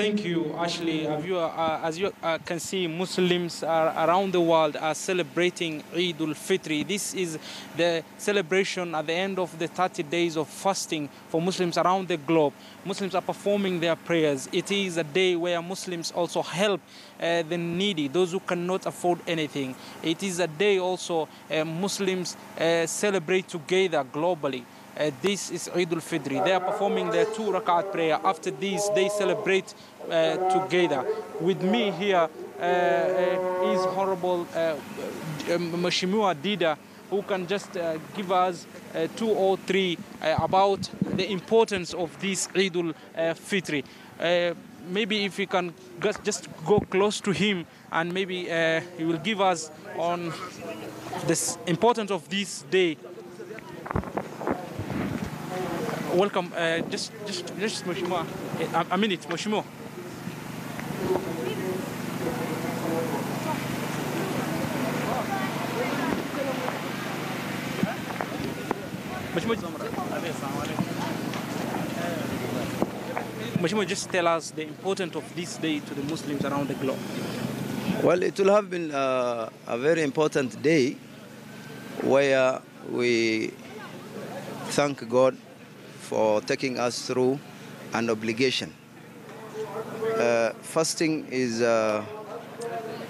Thank you, Ashley. As you can see, Muslims around the world are celebrating Eid al-Fitr. This is the celebration at the end of the 30 days of fasting for Muslims around the globe. Muslims are performing their prayers. It is a day where Muslims also help the needy, those who cannot afford anything. It is a day also Muslims celebrate together globally. This is Eid al-Fitr. They are performing their 2 rakat prayer. After this, they celebrate together. With me here is Honorable Mheshimiwa Dida, who can just give us 2 or 3 about the importance of this Eid al-Fitr. Maybe if we can just go close to him, and maybe he will give us on the importance of this day. Welcome. Just Mheshimiwa. A minute, Mheshimiwa. Mheshimiwa, just tell us the importance of this day to the Muslims around the globe. Well, it will have been a very important day where we thank God for taking us through an obligation. Fasting is a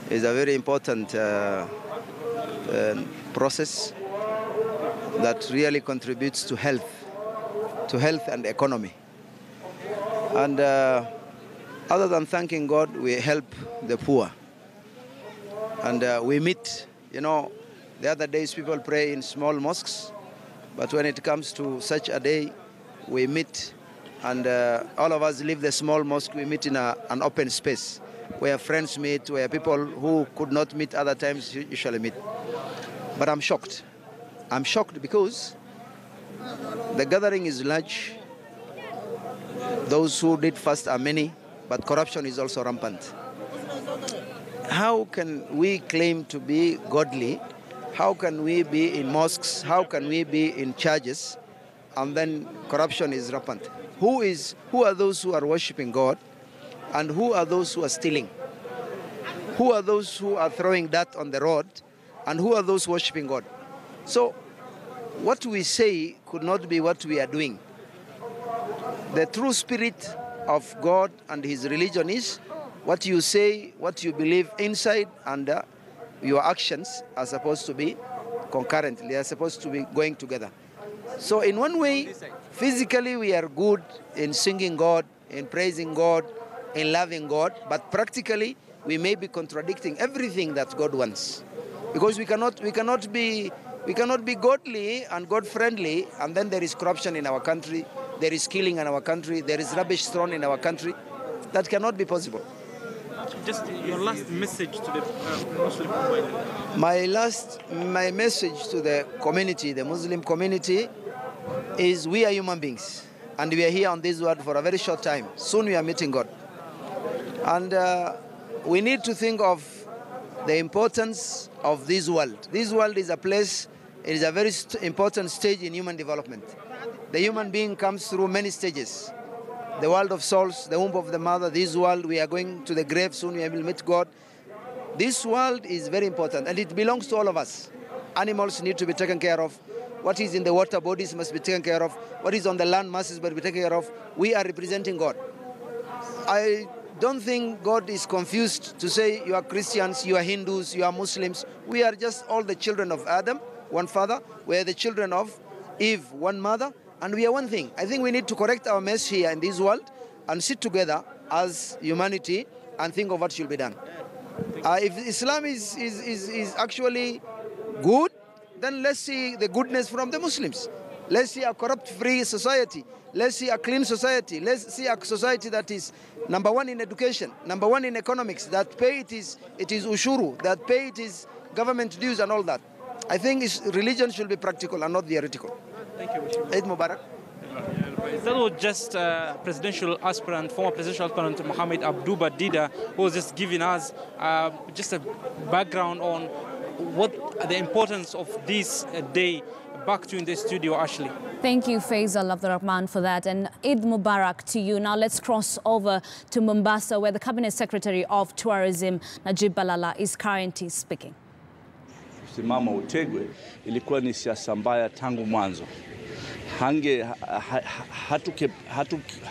very important process that really contributes to health and economy. And other than thanking God, we help the poor. And we meet, you know, the other days people pray in small mosques, but when it comes to such a day, we meet, and all of us leave the small mosque. We meet in an open space where friends meet, where people who could not meet other times usually meet. But I'm shocked. I'm shocked because the gathering is large. Those who did fast are many, but corruption is also rampant. How can we claim to be godly? How can we be in mosques? How can we be in churches? And then corruption is rampant. Who are those who are worshiping God, and who are those who are stealing? Who are those who are throwing dirt on the road, and who are those worshiping God? So what we say could not be what we are doing. The true spirit of God and his religion is what you say, what you believe inside, and your actions are supposed to be concurrently, they are supposed to be going together. So in one way, physically we are good in singing God, in praising God, in loving God, but practically we may be contradicting everything that God wants. Because we cannot be godly and God-friendly, and then there is corruption in our country, there is killing in our country, there is rubbish thrown in our country. That cannot be possible. Just your last message to the Muslim community. My message to the community, the Muslim community, is we are human beings, and we are here on this world for a very short time. Soon we are meeting God. And we need to think of the importance of this world. This world is a place, it is a very important stage in human development. The human being comes through many stages. The world of souls, the womb of the mother, this world, we are going to the grave, soon we will meet God. This world is very important, and it belongs to all of us. Animals need to be taken care of. What is in the water bodies must be taken care of. What is on the land masses must be taken care of. We are representing God. I don't think God is confused to say you are Christians, you are Hindus, you are Muslims. We are just all the children of Adam, one father. We are the children of Eve, one mother. And we are one thing. I think we need to correct our mess here in this world and sit together as humanity and think of what should be done. If Islam is actually good, then let's see the goodness from the Muslims. Let's see a corrupt-free society. Let's see a clean society. Let's see a society that is number one in education, number one in economics, that pay it is ushuru, that pay it is government dues and all that. I think religion should be practical and not theoretical. Thank you. Eid Mubarak. That was just presidential aspirant, former presidential aspirant Mohammed Abduba Dida, who was just giving us just a background on what the importance of this day Back to you in the studio, Ashley. Thank you, Faisal Abdurrahman, for that. And Eid Mubarak to you. Now let's cross over to Mombasa, where the Cabinet Secretary of Tourism, Najib Balala, is currently speaking. Simama utegwe ilikuwa ni siasa mbaya tangu mwanzo.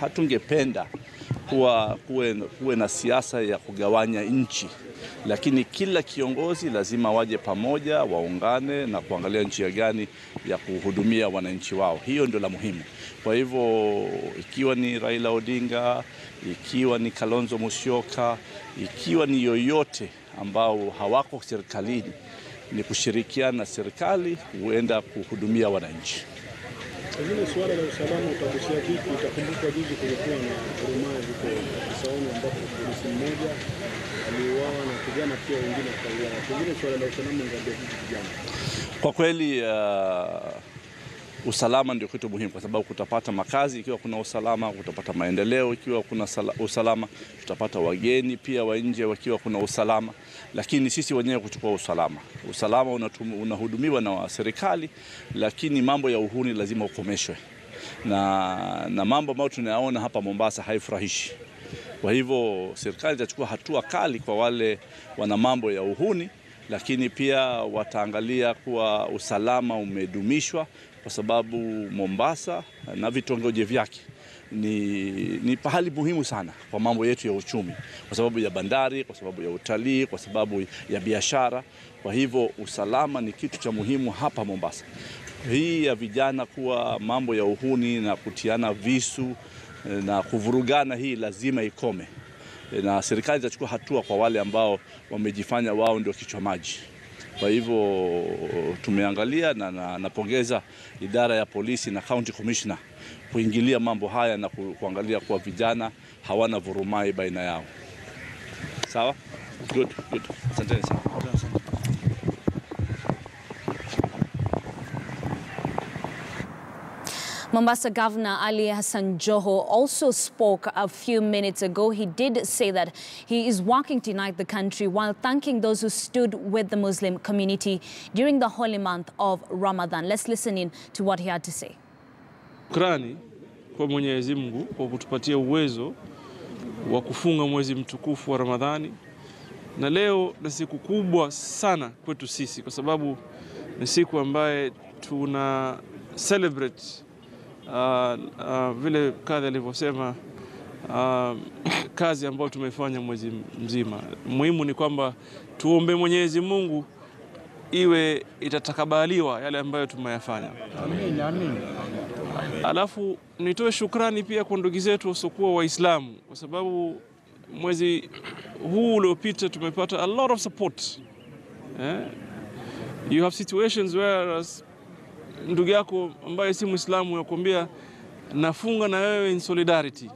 Hatungependa kuwe na siasa ya kugawanya nchi, lakini kila kiongozi lazima waje pamoja, waungane na kuangalia njia gani ya kuhudumia wananchi wao. Hiyo ndio la muhimu. Kwa hivyo ikiwa ni Raila Odinga, ikiwa ni Kalonzo Musyoka, ikiwa ni yoyote ambao hawako serikalini, ni kushirikiana na serikali huenda kuhudumia wananchi. Hili swala la usalama utagusia vipi? Itakumbuka juzi kulikuwa na rumai huko Kisauni ambapo polisi mmoja aliuawa na kijana pia wengine wakauawa. Hili swala la usalama ndio kijana. Kwa kweli usalama ndio kitu muhimu, kwa sababu kutapata makazi ikiwa kuna usalama, kutapata maendeleo ikiwa kuna usalama, tutapata wageni pia wa nje wakiwa kuna usalama. Lakini sisi wenyewe kuchukua usalama. Usalama unahudumiwa na serikali, lakini mambo ya uhuni lazima ukomeshwe. Na mambo ambayo tunayaona hapa Mombasa haifurahishi. Kwa hivyo serikali itachukua hatua kali kwa wale wana mambo ya uhuni, lakini pia wataangalia kuwa usalama umedumishwa, kwa sababu Mombasa na vitongoji vyake ni pahali muhimu sana kwa mambo yetu ya uchumi, kwa sababu ya bandari, kwa sababu ya utalii, kwa sababu ya biashara. Kwa hivyo usalama ni kitu cha muhimu hapa Mombasa. Hii ya vijana kuwa mambo ya uhuni na kutiana visu na kuvurugana, hii lazima ikome. Na serikali itachukua hatua kwa wale ambao wamejifanya wao ndio kichwa maji. Kwa hivyo tumeangalia na napongeza idara ya polisi na county commissioner kuingilia mambo haya na kuangalia kwa vijana hawana vurumai baina yao. Sawa? Good. Asante sana. Mombasa Governor Ali Hassan Joho also spoke a few minutes ago. He did say that he is working to unite the country while thanking those who stood with the Muslim community during the holy month of Ramadan. Let's listen in to what he had to say. Shukrani kwa Mwenyezi Mungu kwa kutupatia uwezo wa kufunga mwezi mtukufu wa Ramadhani. Na leo ni siku kubwa sana kwetu sisi, kwa sababu ni siku ambaye tuna celebrate vile kadhi alivyosema kazi ambayo tumefanya mwezi mzima. Muhimu ni kwamba tuombe Mwenyezi Mungu iwe itatakabaliwa yale ambayo tumeyafanya. Amin. Alafu nitoe shukrani pia kwa ndugu zetu wasiokuwa Waislamu, kwa sababu mwezi huu uliopita tumepata a lot of support. You have situations where ndugu yako ambaye si Muislamu yakwambia nafunga na wewe in solidarity.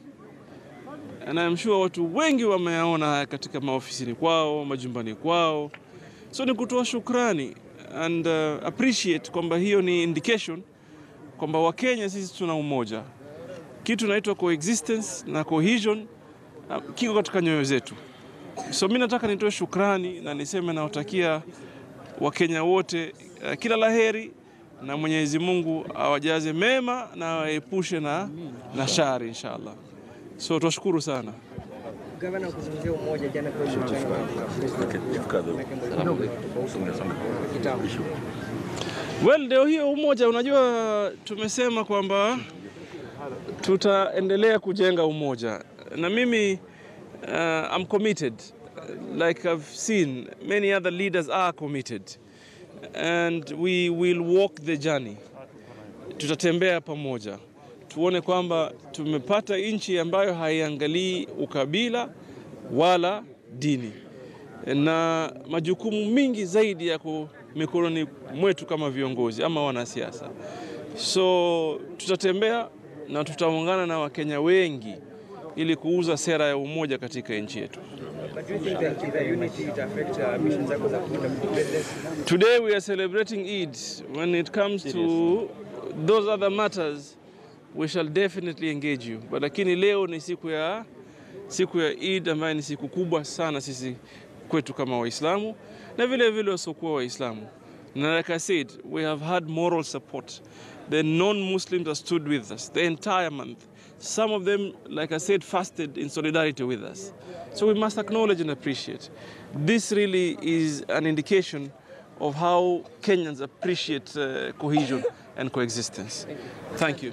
And I'm sure watu wengi wameyaona katika maofisini kwao, majumbani kwao. So ni kutoa shukrani and appreciate kwamba hiyo ni indication kwamba Wakenya sisi tuna umoja. Kitu inaitwa coexistence na cohesion kiko katika nyoyo zetu. So mimi nataka nitoe shukrani na niseme nawatakia Wakenya wote kila laheri, na Mwenyezi Mungu awajaze mema na awaepushe na shari inshallah. So tunashukuru sana. Gavana kuzungumzia umoja jana kwa Well, ndio hiyo umoja. Unajua tumesema kwamba tutaendelea kujenga umoja. Na mimi I'm committed. Like I've seen many other leaders are committed. And we will walk the journey. Tutatembea pamoja. Tuone kwamba tumepata nchi ambayo haiangalii ukabila wala dini. Na majukumu mingi zaidi yako mikononi mwetu kama viongozi ama wanasiasa. So tutatembea na tutaungana na Wakenya wengi ili kuuza sera ya umoja katika nchi yetu. Today we are celebrating Eid. When it comes to those other matters, we shall definitely engage you. But lakini leo ni siku ya Eid ambayo ni siku kubwa sana sisi kwetu kama Waislamu na vile vile wasiokuwa Waislamu. And like I said, we have had moral support. The non-Muslims have stood with us the entire month. Some of them, like I said, fasted in solidarity with us. So we must acknowledge and appreciate. This really is an indication of how Kenyans appreciate cohesion and coexistence. Thank you.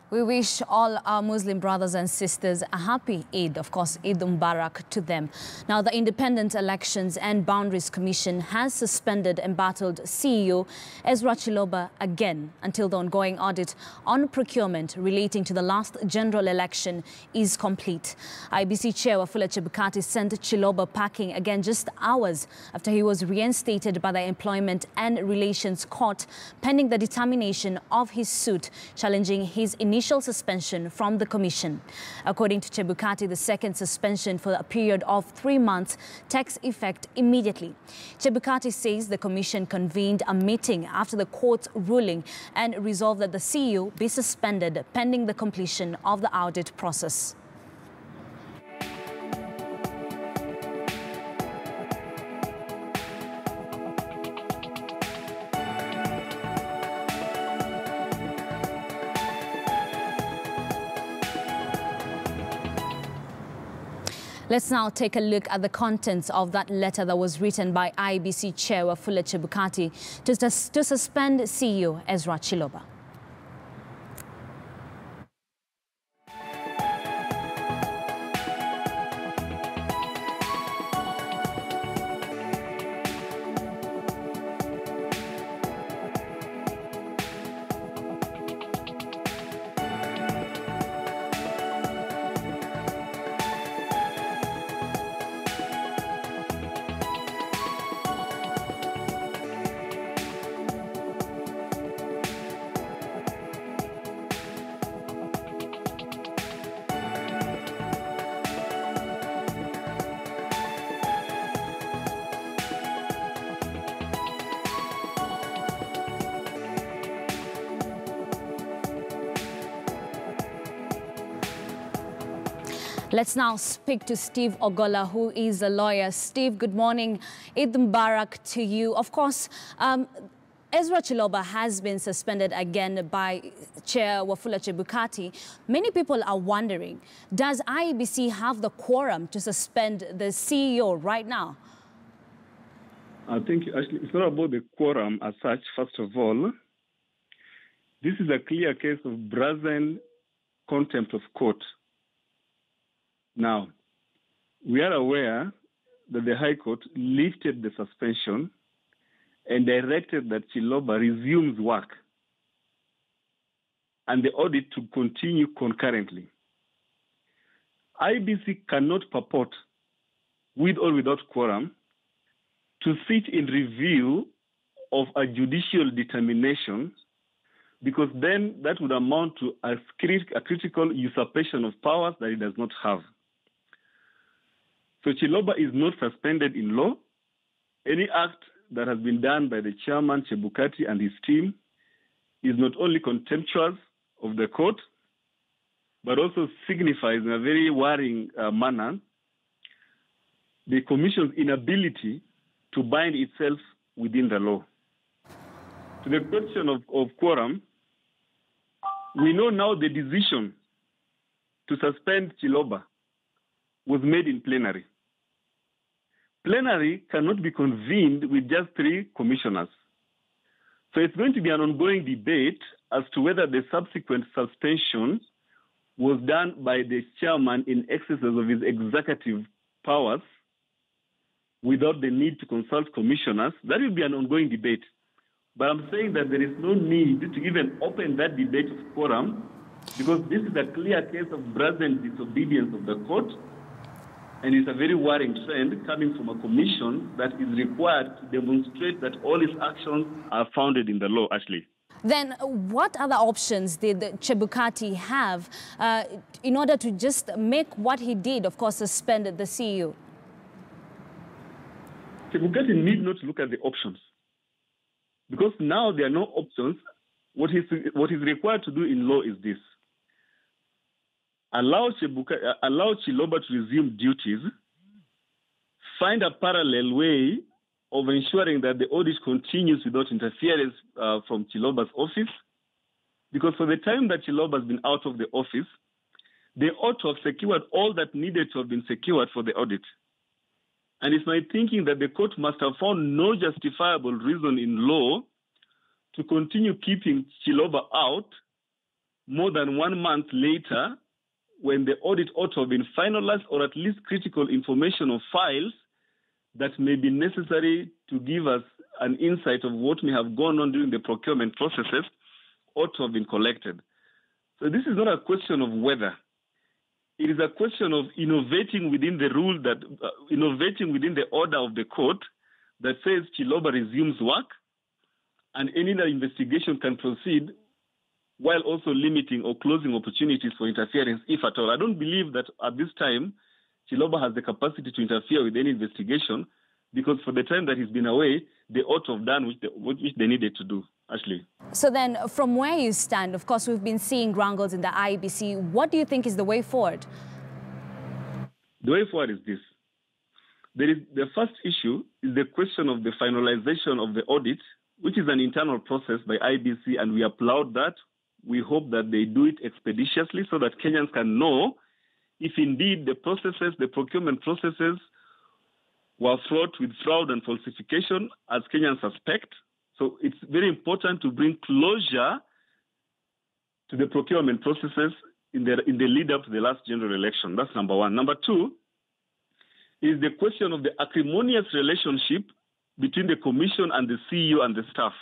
We wish all our Muslim brothers and sisters a happy Eid, of course, Eid Mubarak to them. Now, the Independent Elections and Boundaries Commission has suspended embattled CEO Ezra Chiloba again until the ongoing audit on procurement relating to the last general election is complete. IBC Chair Wafula Chebukati sent Chiloba packing again just hours after he was reinstated by the Employment and Relations Court, pending the determination of his suit challenging his initial suspension from the commission. According to Chebukati, the second suspension for a period of 3 months takes effect immediately. Chebukati says the commission convened a meeting after the court's ruling and resolved that the CEO be suspended pending the completion of the audit process. Let's now take a look at the contents of that letter that was written by IBC Chair Wafula Chebukati to suspend CEO Ezra Chiloba. Let's now speak to Steve Ogola, who is a lawyer. Steve, good morning. Eid Mubarak to you. Of course, Ezra Chiloba has been suspended again by Chair Wafula Chebukati. Many people are wondering, does IEBC have the quorum to suspend the CEO right now? I think actually it's not about the quorum as such, first of all. This is a clear case of brazen contempt of court. Now, we are aware that the High Court lifted the suspension and directed that Chiloba resumes work and the audit to continue concurrently. IBC cannot purport, with or without quorum, to sit in review of a judicial determination, because then that would amount to a critical usurpation of powers that it does not have. So Chiloba is not suspended in law. Any act that has been done by the chairman, Chebukati, and his team is not only contemptuous of the court, but also signifies in a very worrying manner the commission's inability to bind itself within the law. To the question of quorum, we know now the decision to suspend Chiloba was made in plenary. Plenary cannot be convened with just 3 commissioners. So it's going to be an ongoing debate as to whether the subsequent suspension was done by the chairman in excess of his executive powers without the need to consult commissioners. That will be an ongoing debate. But I'm saying that there is no need to even open that debate of quorum, because this is a clear case of brazen disobedience of the court, and it's a very worrying trend coming from a commission that is required to demonstrate that all its actions are founded in the law, actually. Then what other options did Chebukati have in order to just make what he did, of course, suspend the CEO? Chebukati need not look at the options, because now there are no options. What is required to do in law is this: allow Chiloba to resume duties, find a parallel way of ensuring that the audit continues without interference from Chiloba's office. Because for the time that Chiloba has been out of the office, they ought to have secured all that needed to have been secured for the audit. And it's my thinking that the court must have found no justifiable reason in law to continue keeping Chiloba out more than 1 month later, when the audit ought to have been finalized, or at least critical information or files that may be necessary to give us an insight of what may have gone on during the procurement processes ought to have been collected. So this is not a question of whether. It is a question of innovating within the rule that, innovating within the order of the court that says Chiloba resumes work and any other investigation can proceed, while also limiting or closing opportunities for interference, if at all. I don't believe that at this time, Chiloba has the capacity to interfere with any investigation, because for the time that he's been away, they ought to have done which they needed to do, Ashley. So then, from where you stand, of course, we've been seeing wrangles in the IEBC. What do you think is the way forward? The way forward is this. The first issue is the question of the finalization of the audit, which is an internal process by IEBC, and we applaud that. We hope that they do it expeditiously so that Kenyans can know if indeed the processes, the procurement processes, were fraught with fraud and falsification, as Kenyans suspect. So it's very important to bring closure to the procurement processes in the lead up to the last general election. That's number one. Number two is the question of the acrimonious relationship between the commission and the CEO and the staff.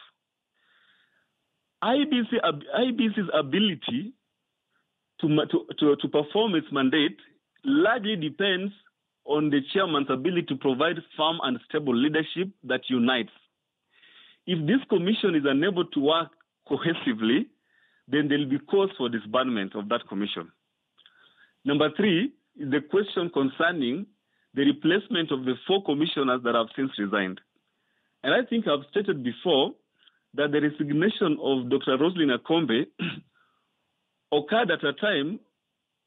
IEBC's ability to perform its mandate largely depends on the chairman's ability to provide firm and stable leadership that unites. If this commission is unable to work cohesively, then there will be cause for disbandment of that commission. Number three is the question concerning the replacement of the 4 commissioners that have since resigned. And I think I've stated before that the resignation of Dr. Roslyn Akombe occurred at a time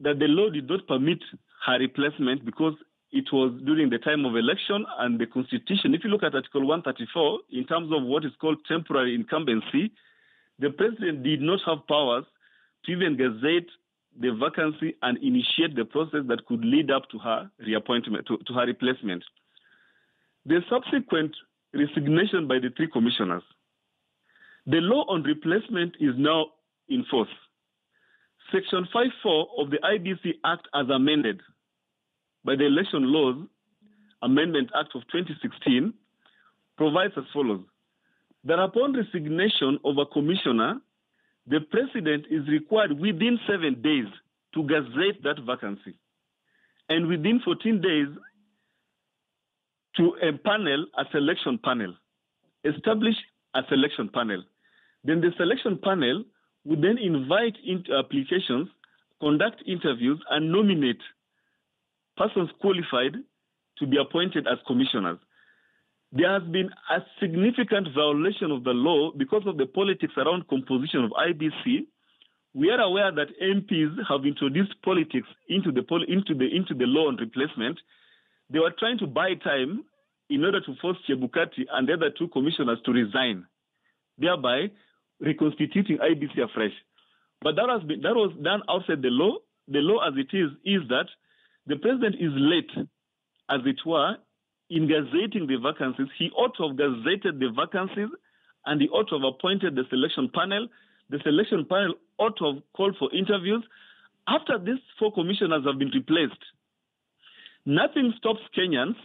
that the law did not permit her replacement, because it was during the time of election, and the Constitution, if you look at Article 134, in terms of what is called temporary incumbency, the president did not have powers to even gazette the vacancy and initiate the process that could lead up to her reappointment, to her replacement. The subsequent resignation by the 3 commissioners, the law on replacement is now in force. Section 5.4 of the IEBC Act, as amended by the Election Laws Amendment Act of 2016, provides as follows: that upon resignation of a commissioner, the president is required within 7 days to gazette that vacancy, and within 14 days to empanel a selection panel, establish a selection panel. Then the selection panel would then invite into applications, conduct interviews, and nominate persons qualified to be appointed as commissioners. There has been a significant violation of the law because of the politics around composition of IEBC. We are aware that MPs have introduced politics into the law on replacement. They were trying to buy time in order to force Chebukati and the other 2 commissioners to resign, thereby reconstituting IEBC afresh. But that was done outside the law. The law as it is that the president is late, as it were, in gazetting the vacancies. He ought to have gazetted the vacancies, and he ought to have appointed the selection panel. The selection panel ought to have called for interviews. After these 4 commissioners have been replaced, nothing stops Kenyans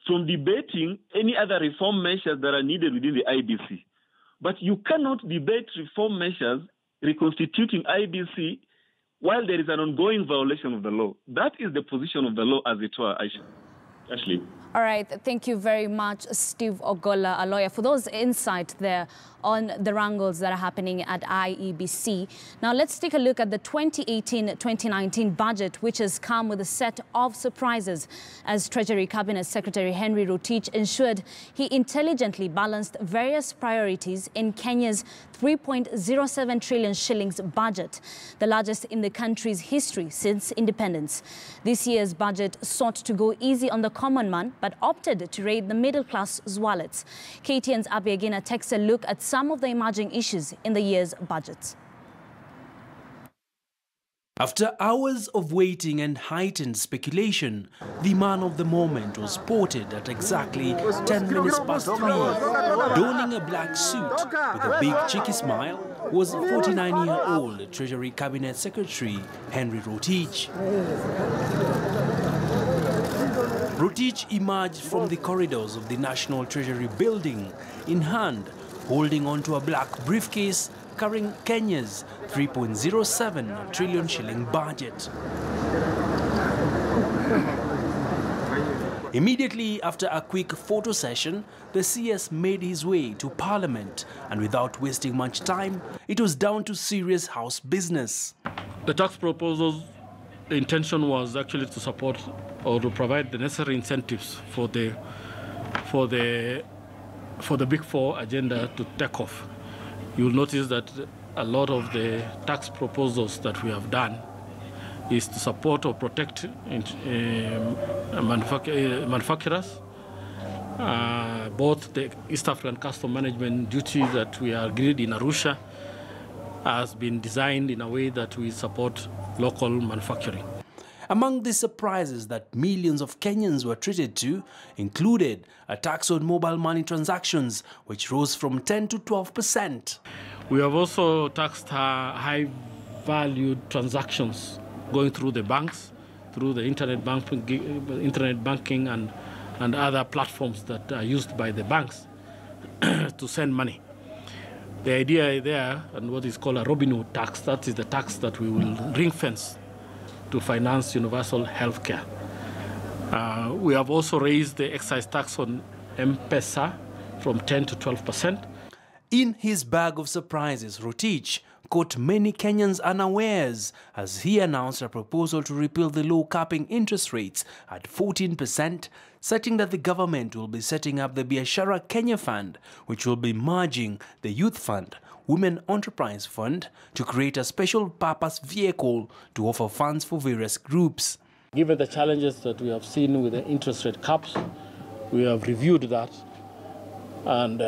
from debating any other reform measures that are needed within the IEBC. But you cannot debate reform measures reconstituting IEBC while there is an ongoing violation of the law. That is the position of the law, as it were, Ashley. All right. Thank you very much, Steve Ogolla, a lawyer, for those insights there on the wrangles that are happening at IEBC. Now, let's take a look at the 2018-2019 budget, which has come with a set of surprises, as Treasury Cabinet Secretary Henry Rotich ensured he intelligently balanced various priorities in Kenya's 3.07 trillion shillings budget, the largest in the country's history since independence. This year's budget sought to go easy on the common man, but opted to raid the middle class's wallets. KTN's Abiagina takes a look at some of the emerging issues in the year's budget. After hours of waiting and heightened speculation, the man of the moment was spotted at exactly 10 minutes past 3. Donning a black suit with a big cheeky smile was 49-year-old Treasury Cabinet Secretary Henry Rotich. Rotich emerged from the corridors of the National Treasury building in hand, holding onto a black briefcase carrying Kenya's 3.07 trillion shilling budget. Immediately after a quick photo session, the CS made his way to Parliament, and without wasting much time, it was down to serious House business. The tax proposals, the intention was actually to support or to provide the necessary incentives for the Big Four agenda to take off. You'll notice that a lot of the tax proposals that we have done is to support or protect manufacturers. Both the East African Custom Management duty that we agreed in Arusha has been designed in a way that we support local manufacturing. Among the surprises that millions of Kenyans were treated to included a tax on mobile money transactions, which rose from 10 to 12%. We have also taxed high-valued transactions going through the banks, through the internet banking and other platforms that are used by the banks to send money. The idea there, and what is called a Robin Hood tax, that is the tax that we will ring-fence to finance universal health care. We have also raised the excise tax on M-Pesa from 10 to 12%. In his bag of surprises, Rotich caught many Kenyans unawares as he announced a proposal to repeal the low capping interest rates at 14%, citing that the government will be setting up the Biashara Kenya Fund, which will be merging the Youth Fund, Women Enterprise Fund, to create a special purpose vehicle to offer funds for various groups. Given the challenges that we have seen with the interest rate caps, we have reviewed that and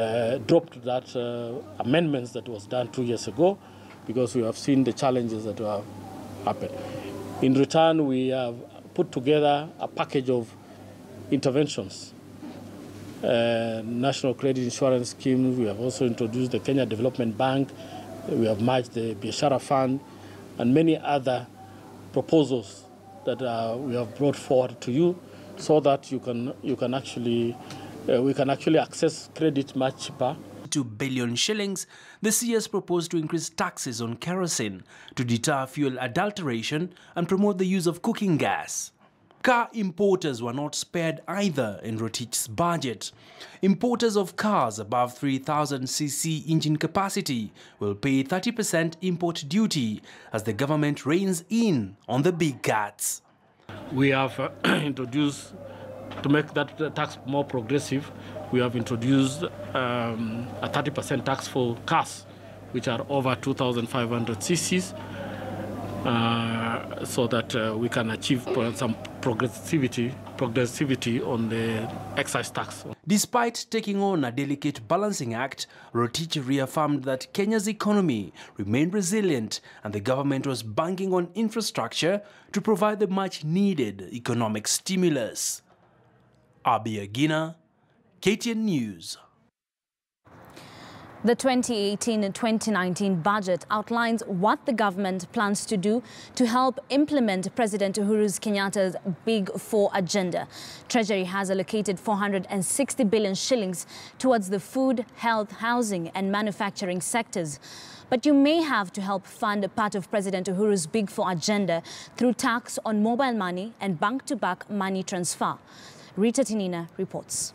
dropped that amendments that was done 2 years ago because we have seen the challenges that have happened. In return, we have put together a package of interventions. National Credit Insurance Scheme, we have also introduced the Kenya Development Bank, we have merged the Biashara Fund, and many other proposals that we have brought forward to you so that we can actually access credit much cheaper. 2 billion shillings, the CS proposed to increase taxes on kerosene to deter fuel adulteration and promote the use of cooking gas. Car importers were not spared either in Rotich's budget. Importers of cars above 3,000cc engine capacity will pay 30% import duty as the government reins in on the big cats. We have introduced, to make that tax more progressive, we have introduced a 30% tax for cars which are over 2,500 cc's so that we can achieve some progressivity on the excise tax. Despite taking on a delicate balancing act, Rotich reaffirmed that Kenya's economy remained resilient and the government was banking on infrastructure to provide the much-needed economic stimulus. Abiagina, KTN News. The 2018-2019 budget outlines what the government plans to do to help implement President Uhuru Kenyatta's Big Four agenda. Treasury has allocated 460 billion shillings towards the food, health, housing and manufacturing sectors. But you may have to help fund part of President Uhuru's Big Four agenda through tax on mobile money and bank-to-bank money transfer. Rita Tinina reports.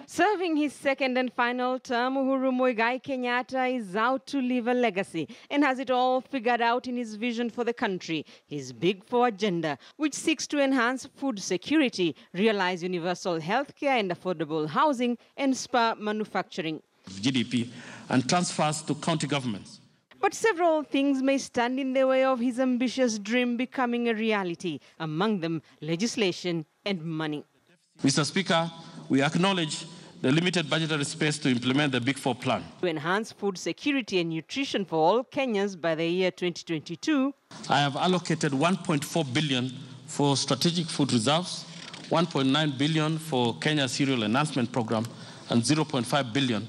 Serving his second and final term, Uhuru Muigai Kenyatta is out to leave a legacy and has it all figured out in his vision for the country, his Big Four agenda, which seeks to enhance food security, realize universal health care and affordable housing, and spur manufacturing. GDP and transfers to county governments. But But several things may stand in the way of his ambitious dream becoming a reality, among them legislation and money. Mr. Speaker, we acknowledge the limited budgetary space to implement the Big Four plan. To enhance food security and nutrition for all Kenyans by the year 2022, I have allocated 1.4 billion for strategic food reserves, 1.9 billion for Kenya Cereal Enhancement Program, and 0.5 billion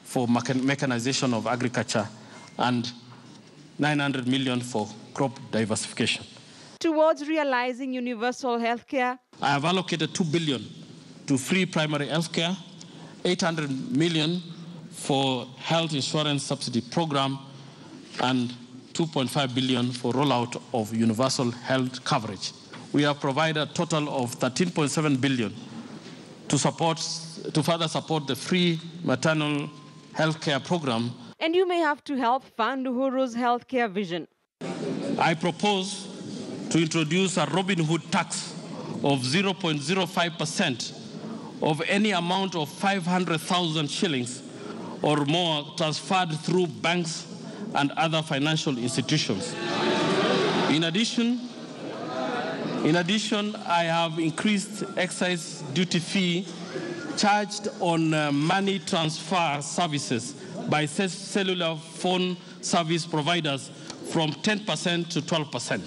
for mechanization of agriculture, and 900 million for crop diversification. Towards realizing universal health care, I have allocated 2 billion to free primary health care, 800 million for health insurance subsidy program, and 2.5 billion for rollout of universal health coverage. We have provided a total of 13.7 billion to further support the free maternal health care program. And you may have to help fund Uhuru's healthcare vision. I propose to introduce a Robin Hood tax of 0.05% of any amount of 500,000 shillings or more transferred through banks and other financial institutions. In addition, I have increased excise duty fee charged on money transfer services by cellular phone service providers from 10% to 12%.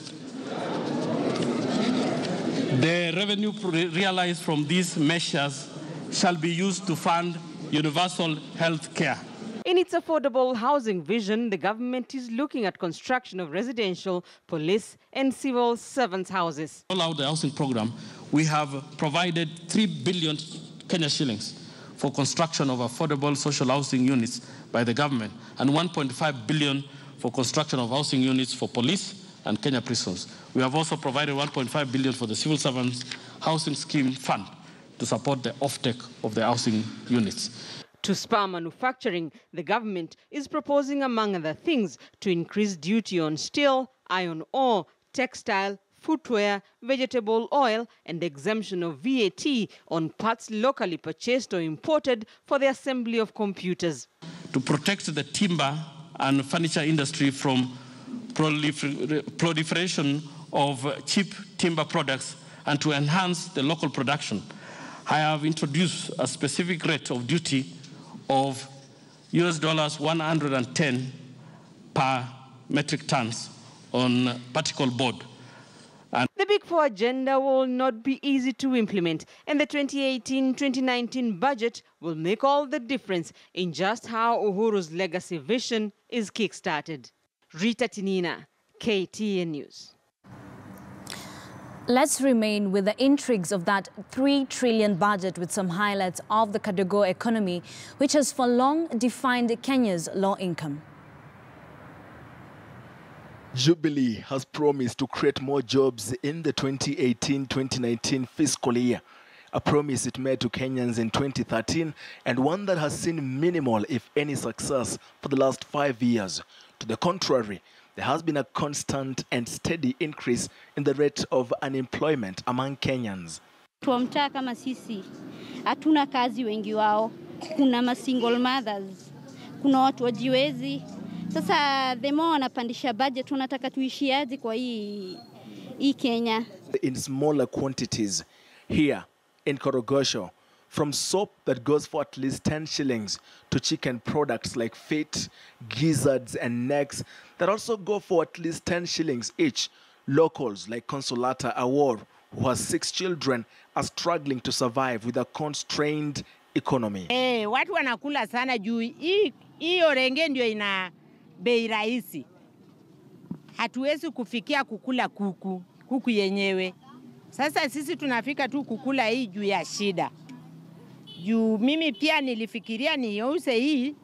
The revenue realized from these measures shall be used to fund universal health care. In its affordable housing vision, the government is looking at construction of residential, police and civil servants' houses. Roll out the housing program, we have provided 3 billion Kenya shillings for construction of affordable social housing units by the government and 1.5 billion for construction of housing units for police and Kenya prisons. We have also provided 1.5 billion for the civil servants housing scheme fund to support the offtake of the housing units. To spur manufacturing, the government is proposing, among other things, to increase duty on steel, iron ore, textile, footwear, vegetable oil, and exemption of VAT on parts locally purchased or imported for the assembly of computers. To protect the timber and furniture industry from proliferation of cheap timber products and to enhance the local production, I have introduced a specific rate of duty of $110 per metric tons on particle board. The Big Four agenda will not be easy to implement, and the 2018-2019 budget will make all the difference in just how Uhuru's legacy vision is kick-started. Rita Tinina, KTN News. Let's remain with the intrigues of that 3 trillion budget with some highlights of the Kadogo economy, which has for long defined Kenya's low income. Jubilee has promised to create more jobs in the 2018-2019 fiscal year, a promise it made to Kenyans in 2013 and one that has seen minimal, if any, success for the last 5 years. To the contrary, there has been a constant and steady increase in the rate of unemployment among Kenyans. Tuamtaa kama sisi, hatuna kazi wengi wao, kuna ma single mothers, kuna watu wajiwezi. Sasa the more wanapandisha budget, tunataka tuishiaje kwa hii Kenya. In smaller quantities, here in Korogosho, from soap that goes for at least 10 shillings to chicken products like feet, gizzards and necks that also go for at least 10 shillings each. Locals like Consolata Awor, who has 6 children, are struggling to survive with a constrained economy. Watu wanakula sana juu hii orenge ndio ina bei rahisi. Hatuwezi kufikia kukula kuku yenyewe. Sasa sisi tunafika tu kukula hii juu ya shida. Juu mimi pia nilifikiria niuze hii,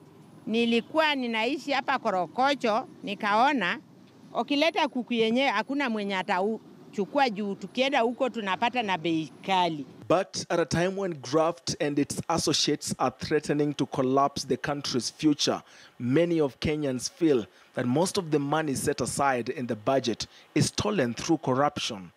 nilikuwa ninaishi hapa Korokocho, nikaona ukileta kuku yenyewe hakuna mwenye atachukua juu tukienda huko tunapata na bei kali. But at a time when graft and its associates are threatening to collapse the country's future, many of Kenyans feel that most of the money set aside in the budget is stolen through corruption.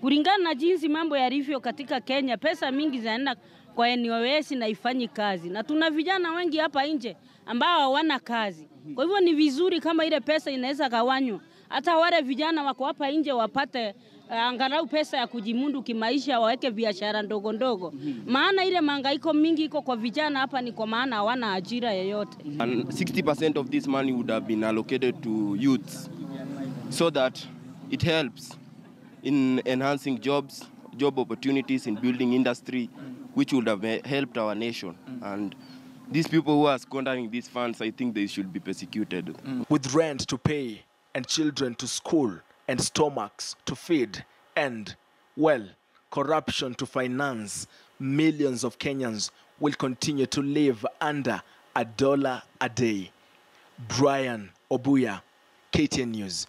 Kulingana na jinsi mambo yalivyo katika Kenya, pesa mingi zinaenda kwa NOS na ifanyi kazi. Na tuna vijana wengi hapa nje ambao hawana kazi. Kwa hivyo ni vizuri kama ile pesa inaweza gawanywa. Hata wale vijana wako hapa nje wapate angalau pesa ya kujimundu kimaisha, waweke biashara ndogo ndogo. Maana ile mangaiko mingi iko kwa vijana hapa ni kwa maana hawana ajira yoyote. And 60% of this money would have been allocated to youths so that it helps in enhancing job opportunities, in building industry, which would have helped our nation. And these people who are squandering these funds, I think they should be persecuted. With rent to pay and children to school and stomachs to feed and, well, corruption to finance, millions of Kenyans will continue to live under $1 a day. Brian Obuya, KTN News.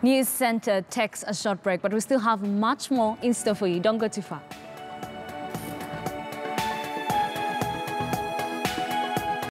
News Center takes a short break, but we still have much more in store for you. Don't go too far.